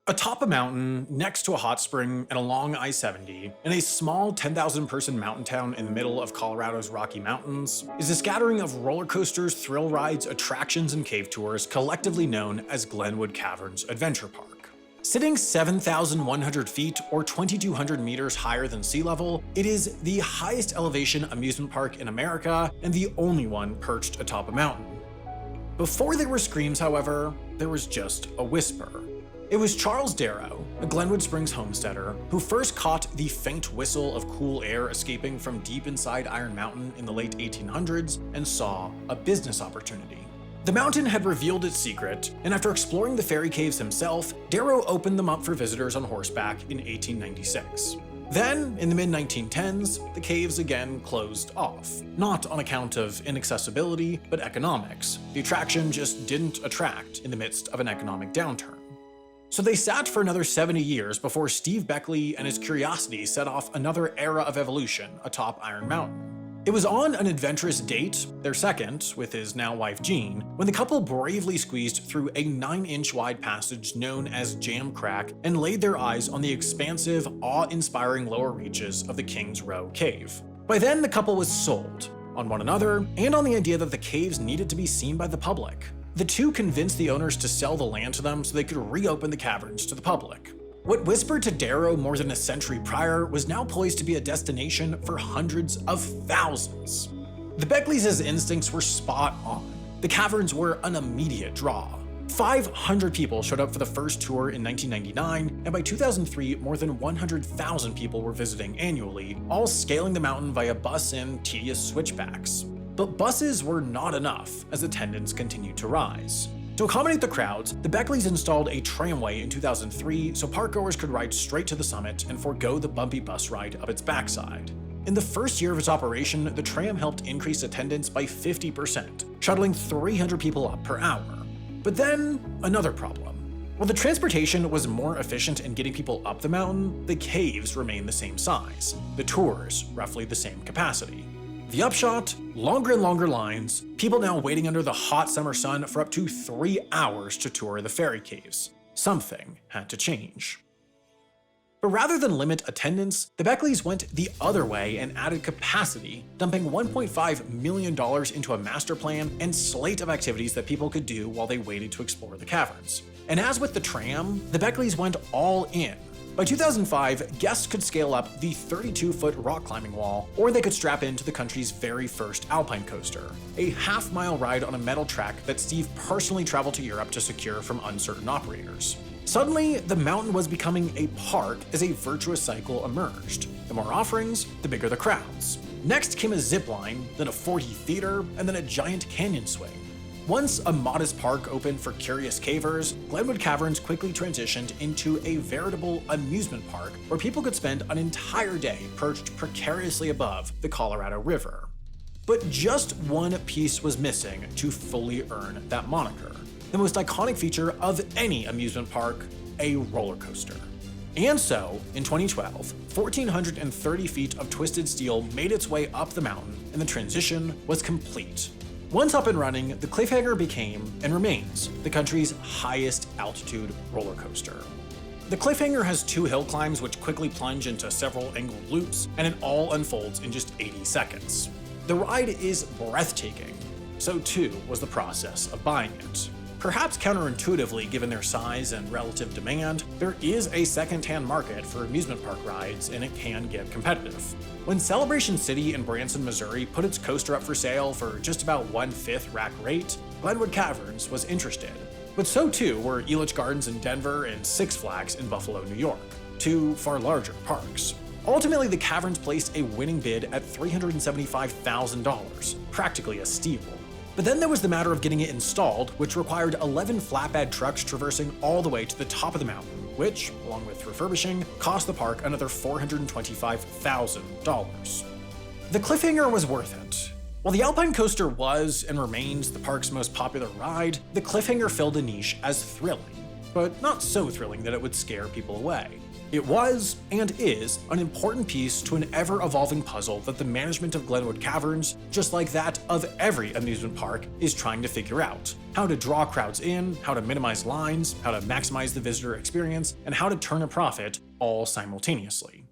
Atop a mountain, next to a hot spring and along I-70, in a small 10,000 person mountain town in the middle of Colorado's Rocky Mountains, is a scattering of roller coasters, thrill rides, attractions, and cave tours collectively known as Glenwood Caverns Adventure Park. Sitting 7,100 feet or 2,200 meters higher than sea level, it is the highest elevation amusement park in America and the only one perched atop a mountain. Before there were screams, however, there was just a whisper. It was Charles Darrow, a Glenwood Springs homesteader, who first caught the faint whistle of cool air escaping from deep inside Iron Mountain in the late 1800s and saw a business opportunity. The mountain had revealed its secret, and after exploring the fairy caves himself, Darrow opened them up for visitors on horseback in 1896. Then, in the mid-1910s, the caves again closed off. Not on account of inaccessibility, but economics. The attraction just didn't attract in the midst of an economic downturn. So they sat for another 70 years before Steve Beckley and his curiosity set off another era of evolution atop Iron Mountain. It was on an adventurous date, their second, with his now wife Jean, when the couple bravely squeezed through a 9-inch wide passage known as Jam Crack and laid their eyes on the expansive, awe-inspiring lower reaches of the Kings Row Cave. By then, the couple was sold, on one another, and on the idea that the caves needed to be seen by the public. The two convinced the owners to sell the land to them so they could reopen the caverns to the public. What whispered to Darrow more than a century prior was now poised to be a destination for hundreds of thousands. The Beckleys' instincts were spot on. The caverns were an immediate draw. 500 people showed up for the first tour in 1999, and by 2003, more than 100,000 people were visiting annually, all scaling the mountain via bus and tedious switchbacks. But buses were not enough as attendance continued to rise. To accommodate the crowds, the Beckleys installed a tramway in 2003 so parkgoers could ride straight to the summit and forego the bumpy bus ride up its backside. In the first year of its operation, the tram helped increase attendance by 50%, shuttling 300 people up per hour. But then, another problem. While the transportation was more efficient in getting people up the mountain, the caves remained the same size, the tours roughly the same capacity. The upshot? Longer and longer lines, people now waiting under the hot summer sun for up to 3 hours to tour the fairy caves. Something had to change. But rather than limit attendance, the Beckleys went the other way and added capacity, dumping $1.5 million into a master plan and slate of activities that people could do while they waited to explore the caverns. And as with the tram, the Beckleys went all in. By 2005, guests could scale up the 32-foot rock climbing wall, or they could strap into the country's very first alpine coaster, a half-mile ride on a metal track that Steve personally traveled to Europe to secure from uncertain operators. Suddenly, the mountain was becoming a park as a virtuous cycle emerged. The more offerings, the bigger the crowds. Next came a zip line, then a 4D theater, and then a giant canyon swing. Once a modest park opened for curious cavers, Glenwood Caverns quickly transitioned into a veritable amusement park where people could spend an entire day perched precariously above the Colorado River. But just one piece was missing to fully earn that moniker. The most iconic feature of any amusement park, a roller coaster. And so, in 2012, 1,430 feet of twisted steel made its way up the mountain, and the transition was complete. Once up and running, the Cliffhanger became, and remains, the country's highest altitude roller coaster. The Cliffhanger has 2 hill climbs which quickly plunge into several angled loops, and it all unfolds in just 80 seconds. The ride is breathtaking. So too was the process of buying it. Perhaps counterintuitively given their size and relative demand, there is a second-hand market for amusement park rides and it can get competitive. When Celebration City in Branson, Missouri put its coaster up for sale for just about 1/5 rack rate, Glenwood Caverns was interested. But so too were Elitch Gardens in Denver and Six Flags in Buffalo, New York, 2 far larger parks. Ultimately, the Caverns placed a winning bid at $375,000, practically a steal. But then there was the matter of getting it installed, which required 11 flatbed trucks traversing all the way to the top of the mountain, which, along with refurbishing, cost the park another $425,000. The Cliffhanger was worth it. While the Alpine Coaster was, and remains, the park's most popular ride, the Cliffhanger filled a niche as thrilling. but not so thrilling that it would scare people away. It was, and is, an important piece to an ever-evolving puzzle that the management of Glenwood Caverns, just like that of every amusement park, is trying to figure out. How to draw crowds in, how to minimize lines, how to maximize the visitor experience, and how to turn a profit, all simultaneously.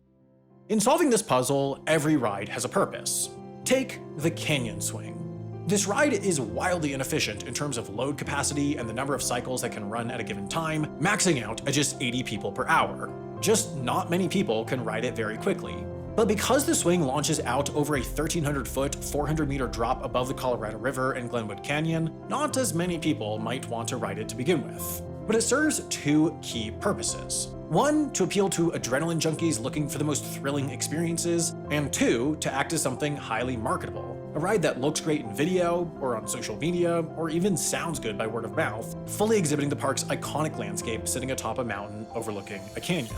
In solving this puzzle, every ride has a purpose. Take the Canyon Swing. This ride is wildly inefficient in terms of load capacity and the number of cycles that can run at a given time, maxing out at just 80 people per hour. Just not many people can ride it very quickly. But because the swing launches out over a 1,300-foot, 400-meter drop above the Colorado River and Glenwood Canyon, not as many people might want to ride it to begin with. But it serves two key purposes. One, to appeal to adrenaline junkies looking for the most thrilling experiences, and two, to act as something highly marketable. A ride that looks great in video, or on social media, or even sounds good by word of mouth, fully exhibiting the park's iconic landscape sitting atop a mountain overlooking a canyon.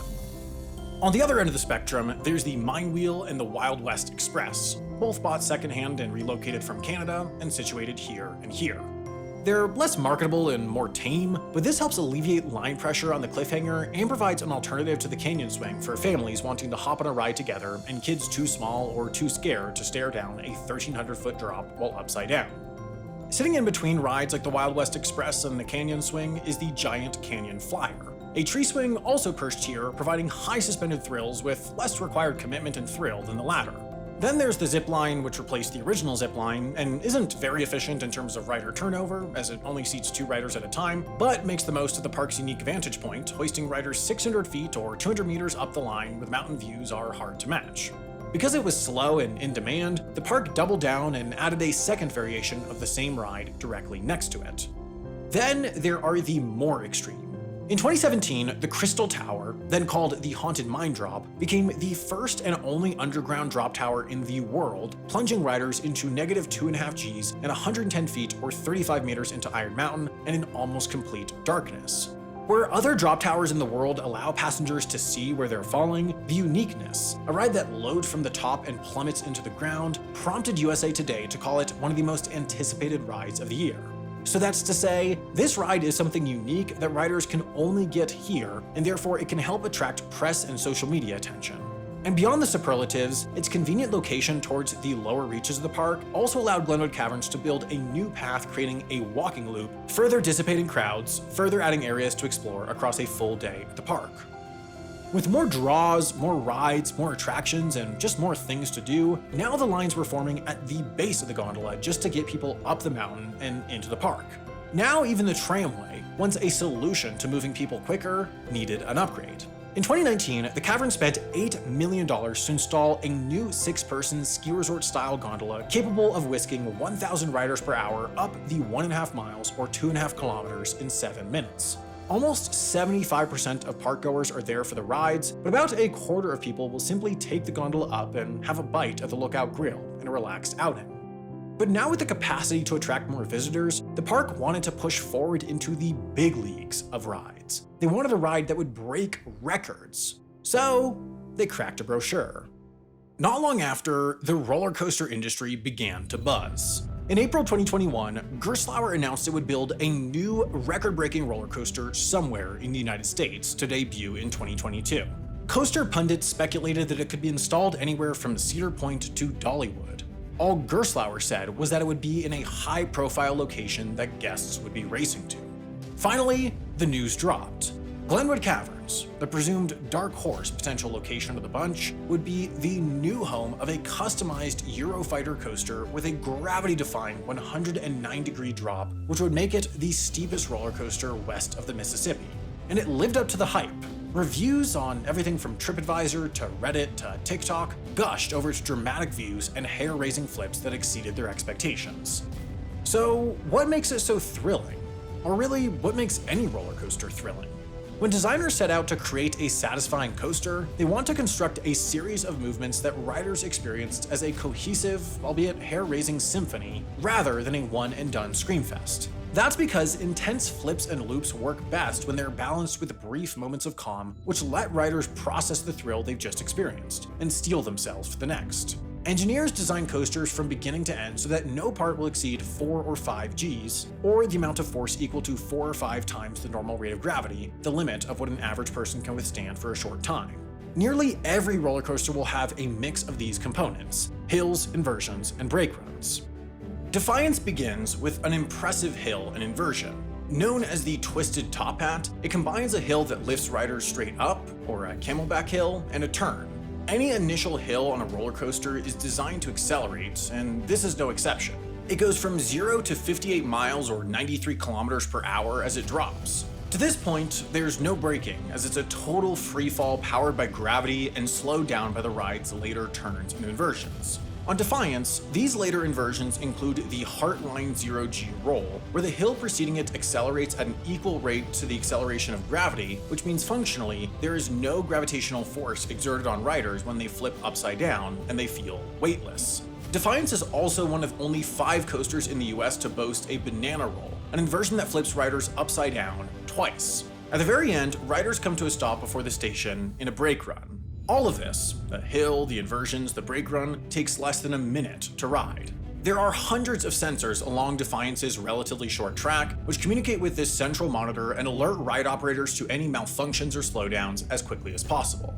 On the other end of the spectrum, there's the Mine Wheel and the Wild West Express, both bought secondhand and relocated from Canada and situated here and here. They're less marketable and more tame, but this helps alleviate line pressure on the cliffhanger and provides an alternative to the Canyon Swing for families wanting to hop on a ride together and kids too small or too scared to stare down a 1,300-foot drop while upside down. Sitting in between rides like the Wild West Express and the Canyon Swing is the Giant Canyon Flyer, a tree swing also perched here, providing high suspended thrills with less required commitment and thrill than the latter. Then there's the zip line, which replaced the original zip line and isn't very efficient in terms of rider turnover, as it only seats 2 riders at a time, but makes the most of the park's unique vantage point, hoisting riders 600 feet or 200 meters up the line with mountain views are hard to match. Because it was slow and in demand, the park doubled down and added a second variation of the same ride directly next to it. Then there are the more extreme. In 2017, the Crystal Tower, then called the Haunted Mine Drop, became the first and only underground drop tower in the world, plunging riders into negative 2.5 Gs and 110 feet or 35 meters into Iron Mountain and in almost complete darkness. Where other drop towers in the world allow passengers to see where they're falling, the Uniqueness, a ride that loads from the top and plummets into the ground, prompted USA Today to call it one of the most anticipated rides of the year. So that's to say, this ride is something unique that riders can only get here, and therefore it can help attract press and social media attention. And beyond the superlatives, its convenient location towards the lower reaches of the park also allowed Glenwood Caverns to build a new path creating a walking loop, further dissipating crowds, further adding areas to explore across a full day at the park. With more draws, more rides, more attractions, and just more things to do, now the lines were forming at the base of the gondola just to get people up the mountain and into the park. Now even the tramway, once a solution to moving people quicker, needed an upgrade. In 2019, the Cavern spent $8 million to install a new 6-person ski resort-style gondola capable of whisking 1,000 riders per hour up the 1.5 miles or 2.5 kilometers in 7 minutes. Almost 75% of parkgoers are there for the rides, but about a quarter of people will simply take the gondola up and have a bite at the Lookout Grill in a relaxed outing. But now with the capacity to attract more visitors, the park wanted to push forward into the big leagues of rides. They wanted a ride that would break records. So they cracked a brochure. Not long after, the roller coaster industry began to buzz. In April 2021, Gerstlauer announced it would build a new record-breaking roller coaster somewhere in the United States to debut in 2022. Coaster pundits speculated that it could be installed anywhere from Cedar Point to Dollywood. All Gerstlauer said was that it would be in a high-profile location that guests would be racing to. Finally, the news dropped. Glenwood Caverns, the presumed dark horse potential location of the bunch, would be the new home of a customized Eurofighter coaster with a gravity-defying 109-degree drop, which would make it the steepest roller coaster west of the Mississippi. And it lived up to the hype. Reviews on everything from TripAdvisor to Reddit to TikTok gushed over its dramatic views and hair-raising flips that exceeded their expectations. So, what makes it so thrilling? Or really, what makes any roller coaster thrilling? When designers set out to create a satisfying coaster, they want to construct a series of movements that riders experienced as a cohesive, albeit hair-raising symphony, rather than a one-and-done screamfest. That's because intense flips and loops work best when they're balanced with brief moments of calm, which let riders process the thrill they've just experienced and steel themselves for the next. Engineers design coasters from beginning to end so that no part will exceed 4 or 5 Gs, or the amount of force equal to 4 or 5 times the normal rate of gravity, the limit of what an average person can withstand for a short time. Nearly every roller coaster will have a mix of these components: hills, inversions, and brake runs. Defiance begins with an impressive hill and inversion. Known as the Twisted Top Hat, it combines a hill that lifts riders straight up, or a camelback hill, and a turn. Any initial hill on a roller coaster is designed to accelerate, and this is no exception. It goes from 0 to 58 miles or 93 kilometers per hour as it drops. To this point, there's no braking, as it's a total freefall powered by gravity and slowed down by the ride's later turns and inversions. On Defiance, these later inversions include the Heartline 0G roll, where the hill preceding it accelerates at an equal rate to the acceleration of gravity, which means functionally, there is no gravitational force exerted on riders when they flip upside down and they feel weightless. Defiance is also one of only 5 coasters in the US to boast a banana roll, an inversion that flips riders upside down twice. At the very end, riders come to a stop before the station in a brake run. All of this, the hill, the inversions, the brake run, takes less than a minute to ride. There are hundreds of sensors along Defiance's relatively short track, which communicate with this central monitor and alert ride operators to any malfunctions or slowdowns as quickly as possible.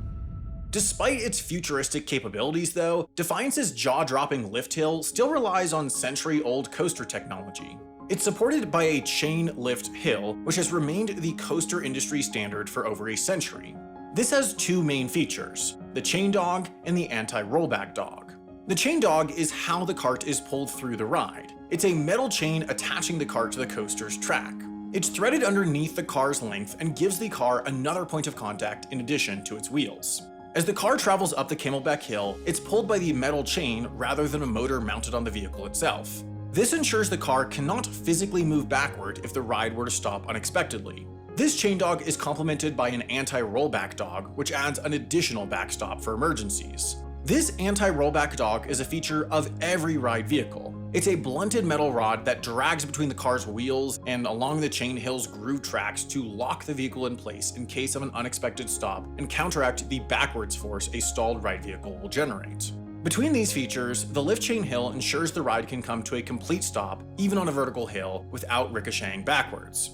Despite its futuristic capabilities though, Defiance's jaw-dropping lift hill still relies on century-old coaster technology. It's supported by a chain lift hill, which has remained the coaster industry standard for over a century. This has 2 main features: the chain dog and the anti-rollback dog. The chain dog is how the cart is pulled through the ride. It's a metal chain attaching the cart to the coaster's track. It's threaded underneath the car's length and gives the car another point of contact in addition to its wheels. As the car travels up the camelback hill, it's pulled by the metal chain rather than a motor mounted on the vehicle itself. This ensures the car cannot physically move backward if the ride were to stop unexpectedly. This chain dog is complemented by an anti-rollback dog, which adds an additional backstop for emergencies. This anti-rollback dog is a feature of every ride vehicle. It's a blunted metal rod that drags between the car's wheels and along the chain hill's groove tracks to lock the vehicle in place in case of an unexpected stop and counteract the backwards force a stalled ride vehicle will generate. Between these features, the lift chain hill ensures the ride can come to a complete stop, even on a vertical hill, without ricocheting backwards.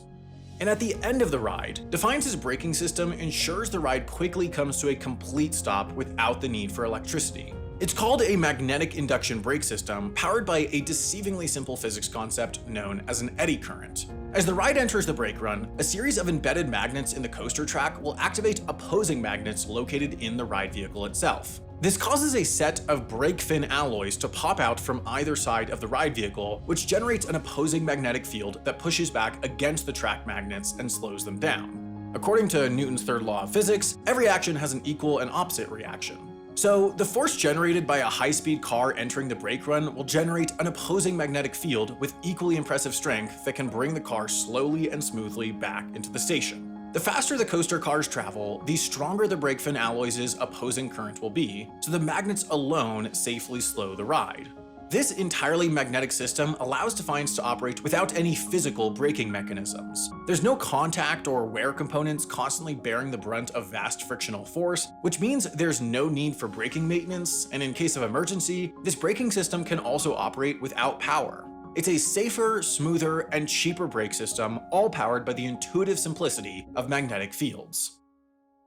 And at the end of the ride, Defiance's braking system ensures the ride quickly comes to a complete stop without the need for electricity. It's called a magnetic induction brake system, powered by a deceivingly simple physics concept known as an eddy current. As the ride enters the brake run, a series of embedded magnets in the coaster track will activate opposing magnets located in the ride vehicle itself. This causes a set of brake fin alloys to pop out from either side of the ride vehicle, which generates an opposing magnetic field that pushes back against the track magnets and slows them down. According to Newton's third law of physics, every action has an equal and opposite reaction. So, the force generated by a high-speed car entering the brake run will generate an opposing magnetic field with equally impressive strength that can bring the car slowly and smoothly back into the station. The faster the coaster cars travel, the stronger the brake fin alloys' opposing current will be, so the magnets alone safely slow the ride. This entirely magnetic system allows Defiance to operate without any physical braking mechanisms. There's no contact or wear components constantly bearing the brunt of vast frictional force, which means there's no need for braking maintenance, and in case of emergency, this braking system can also operate without power. It's a safer, smoother, and cheaper brake system, all powered by the intuitive simplicity of magnetic fields.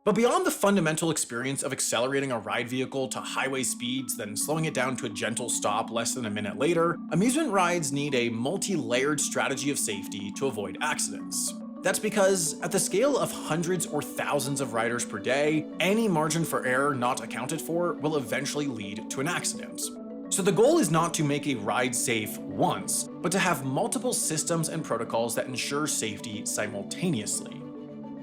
But beyond the fundamental experience of accelerating a ride vehicle to highway speeds, then slowing it down to a gentle stop less than a minute later, amusement rides need a multi-layered strategy of safety to avoid accidents. That's because, at the scale of hundreds or thousands of riders per day, any margin for error not accounted for will eventually lead to an accident. So the goal is not to make a ride safe once, but to have multiple systems and protocols that ensure safety simultaneously.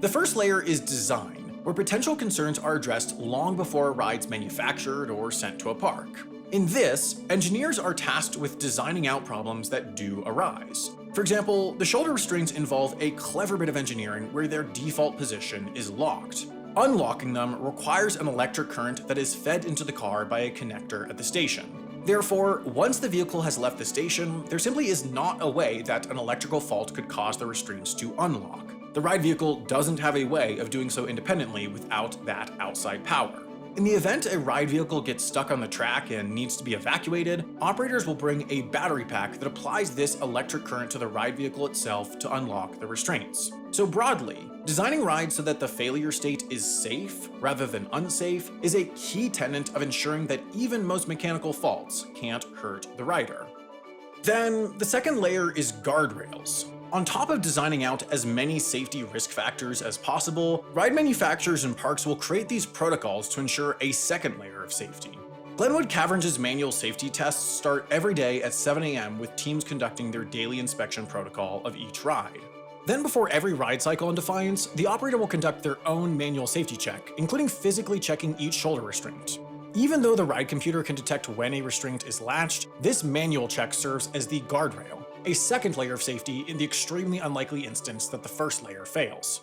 The first layer is design, where potential concerns are addressed long before a ride's manufactured or sent to a park. In this, engineers are tasked with designing out problems that do arise. For example, the shoulder restraints involve a clever bit of engineering where their default position is locked. Unlocking them requires an electric current that is fed into the car by a connector at the station. Therefore, once the vehicle has left the station, there simply is not a way that an electrical fault could cause the restraints to unlock. The ride vehicle doesn't have a way of doing so independently without that outside power. In the event a ride vehicle gets stuck on the track and needs to be evacuated, operators will bring a battery pack that applies this electric current to the ride vehicle itself to unlock the restraints. So broadly, designing rides so that the failure state is safe rather than unsafe is a key tenet of ensuring that even most mechanical faults can't hurt the rider. Then, the second layer is guardrails. On top of designing out as many safety risk factors as possible, ride manufacturers and parks will create these protocols to ensure a second layer of safety. Glenwood Caverns' manual safety tests start every day at 7 a.m. with teams conducting their daily inspection protocol of each ride. Then before every ride cycle in Defiance, the operator will conduct their own manual safety check, including physically checking each shoulder restraint. Even though the ride computer can detect when a restraint is latched, this manual check serves as the guardrail, a second layer of safety in the extremely unlikely instance that the first layer fails.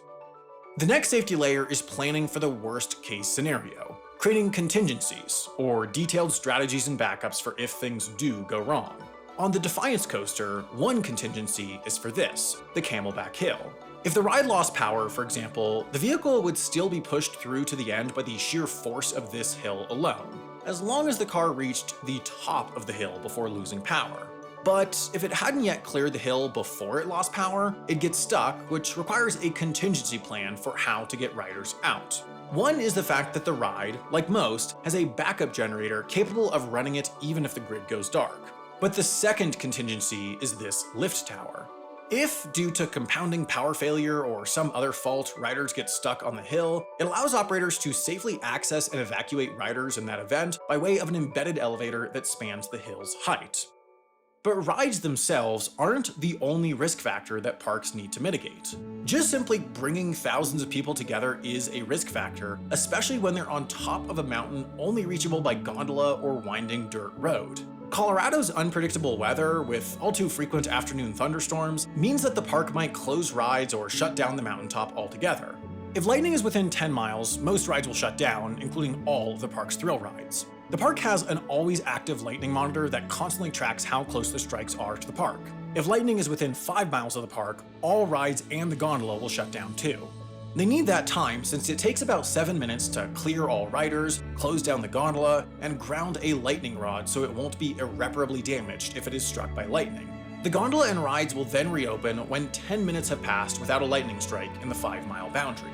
The next safety layer is planning for the worst case scenario, creating contingencies, or detailed strategies and backups for if things do go wrong. On the Defiance coaster, one contingency is for this, the Camelback Hill. If the ride lost power, for example, the vehicle would still be pushed through to the end by the sheer force of this hill alone, as long as the car reached the top of the hill before losing power. But if it hadn't yet cleared the hill before it lost power, it gets stuck, which requires a contingency plan for how to get riders out. One is the fact that the ride, like most, has a backup generator capable of running it even if the grid goes dark. But the second contingency is this lift tower. If, due to compounding power failure or some other fault, riders get stuck on the hill, it allows operators to safely access and evacuate riders in that event by way of an embedded elevator that spans the hill's height. But rides themselves aren't the only risk factor that parks need to mitigate. Just simply bringing thousands of people together is a risk factor, especially when they're on top of a mountain only reachable by gondola or winding dirt road. Colorado's unpredictable weather, with all too frequent afternoon thunderstorms, means that the park might close rides or shut down the mountaintop altogether. If lightning is within 10 miles, most rides will shut down, including all of the park's thrill rides. The park has an always active lightning monitor that constantly tracks how close the strikes are to the park. If lightning is within 5 miles of the park, all rides and the gondola will shut down too. They need that time since it takes about 7 minutes to clear all riders, close down the gondola, and ground a lightning rod so it won't be irreparably damaged if it is struck by lightning. The gondola and rides will then reopen when 10 minutes have passed without a lightning strike in the 5-mile boundary.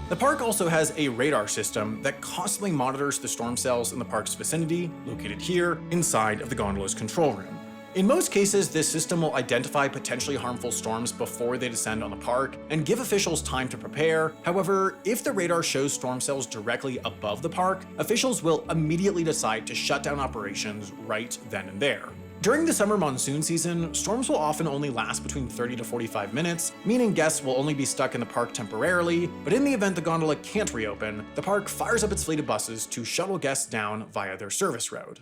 The park also has a radar system that constantly monitors the storm cells in the park's vicinity, located here, inside of the gondola's control room. In most cases, this system will identify potentially harmful storms before they descend on the park and give officials time to prepare. However, if the radar shows storm cells directly above the park, officials will immediately decide to shut down operations right then and there. During the summer monsoon season, storms will often only last between 30 to 45 minutes, meaning guests will only be stuck in the park temporarily, but in the event the gondola can't reopen, the park fires up its fleet of buses to shuttle guests down via their service road.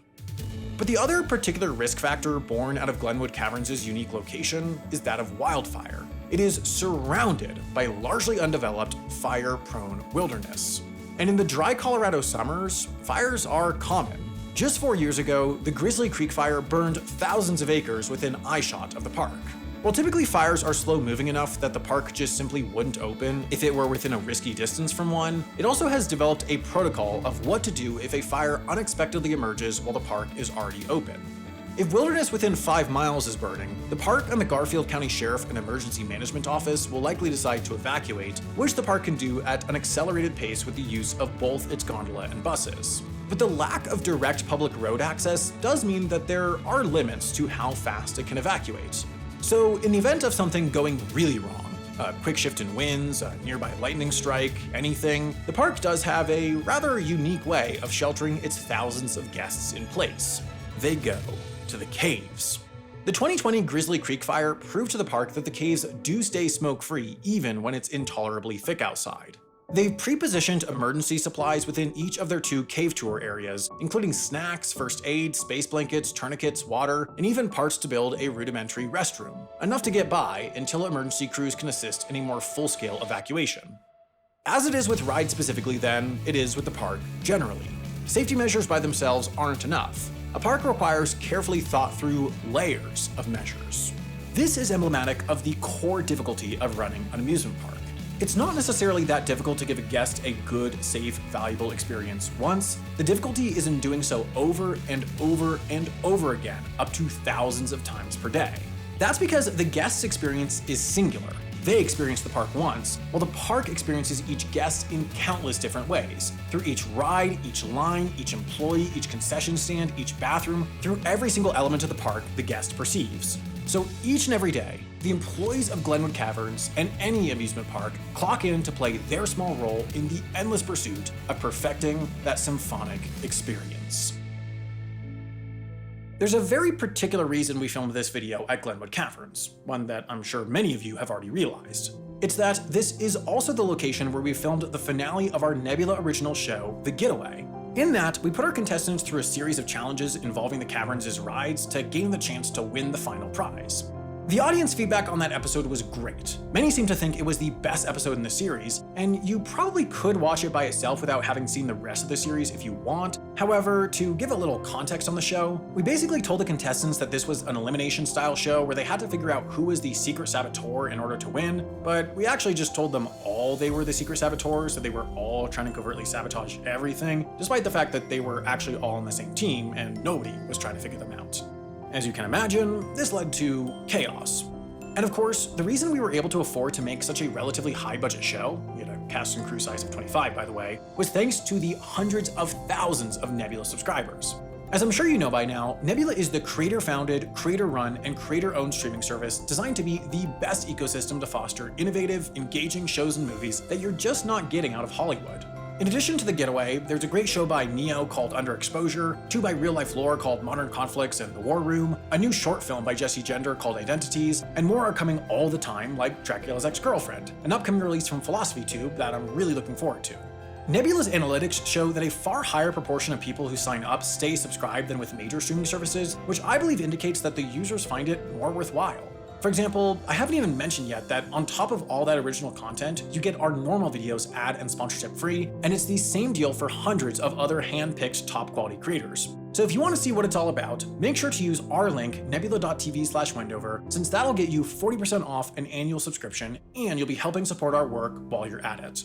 But the other particular risk factor born out of Glenwood Caverns' unique location is that of wildfire. It is surrounded by largely undeveloped, fire-prone wilderness. And in the dry Colorado summers, fires are common. Just 4 years ago, the Grizzly Creek Fire burned thousands of acres within eyeshot of the park. While typically fires are slow-moving enough that the park just simply wouldn't open if it were within a risky distance from one, it also has developed a protocol of what to do if a fire unexpectedly emerges while the park is already open. If wilderness within 5 miles is burning, the park and the Garfield County Sheriff and Emergency Management Office will likely decide to evacuate, which the park can do at an accelerated pace with the use of both its gondola and buses. But the lack of direct public road access does mean that there are limits to how fast it can evacuate. So in the event of something going really wrong, a quick shift in winds, a nearby lightning strike, anything, the park does have a rather unique way of sheltering its thousands of guests in place. They go to the caves. The 2020 Grizzly Creek Fire proved to the park that the caves do stay smoke-free even when it's intolerably thick outside. They've pre-positioned emergency supplies within each of their 2 cave tour areas, including snacks, first aid, space blankets, tourniquets, water, and even parts to build a rudimentary restroom, enough to get by until emergency crews can assist in a more full-scale evacuation. As it is with rides specifically then, it is with the park generally. Safety measures by themselves aren't enough. A park requires carefully thought-through layers of measures. This is emblematic of the core difficulty of running an amusement park. It's not necessarily that difficult to give a guest a good, safe, valuable experience once. The difficulty is in doing so over and over and over again, up to thousands of times per day. That's because the guest's experience is singular. They experience the park once, while the park experiences each guest in countless different ways. Through each ride, each line, each employee, each concession stand, each bathroom, through every single element of the park the guest perceives. So each and every day, the employees of Glenwood Caverns and any amusement park clock in to play their small role in the endless pursuit of perfecting that symphonic experience. There's a very particular reason we filmed this video at Glenwood Caverns, one that I'm sure many of you have already realized. It's that this is also the location where we filmed the finale of our Nebula original show, The Getaway. In that, we put our contestants through a series of challenges involving the Caverns' rides to gain the chance to win the final prize. The audience feedback on that episode was great. Many seem to think it was the best episode in the series, and you probably could watch it by itself without having seen the rest of the series if you want. However, to give a little context on the show, we basically told the contestants that this was an elimination-style show where they had to figure out who was the secret saboteur in order to win, but we actually just told them all they were the secret saboteurs, so they were all trying to covertly sabotage everything, despite the fact that they were actually all on the same team and nobody was trying to figure them out. As you can imagine, this led to chaos. And of course, the reason we were able to afford to make such a relatively high-budget show, we had a cast and crew size of 25 by the way, was thanks to the hundreds of thousands of Nebula subscribers. As I'm sure you know by now, Nebula is the creator-founded, creator-run, and creator-owned streaming service designed to be the best ecosystem to foster innovative, engaging shows and movies that you're just not getting out of Hollywood. In addition to The Getaway, there's a great show by Neo called Underexposure, two by Real Life Lore called Modern Conflicts and The War Room, a new short film by Jesse Gender called Identities, and more are coming all the time like Dracula's Ex-Girlfriend, an upcoming release from Philosophy Tube that I'm really looking forward to. Nebula's analytics show that a far higher proportion of people who sign up stay subscribed than with major streaming services, which I believe indicates that the users find it more worthwhile. For example, I haven't even mentioned yet that on top of all that original content, you get our normal videos ad and sponsorship free, and it's the same deal for hundreds of other hand-picked top quality creators. So if you want to see what it's all about, make sure to use our link, nebula.tv/Wendover, since that'll get you 40% off an annual subscription, and you'll be helping support our work while you're at it.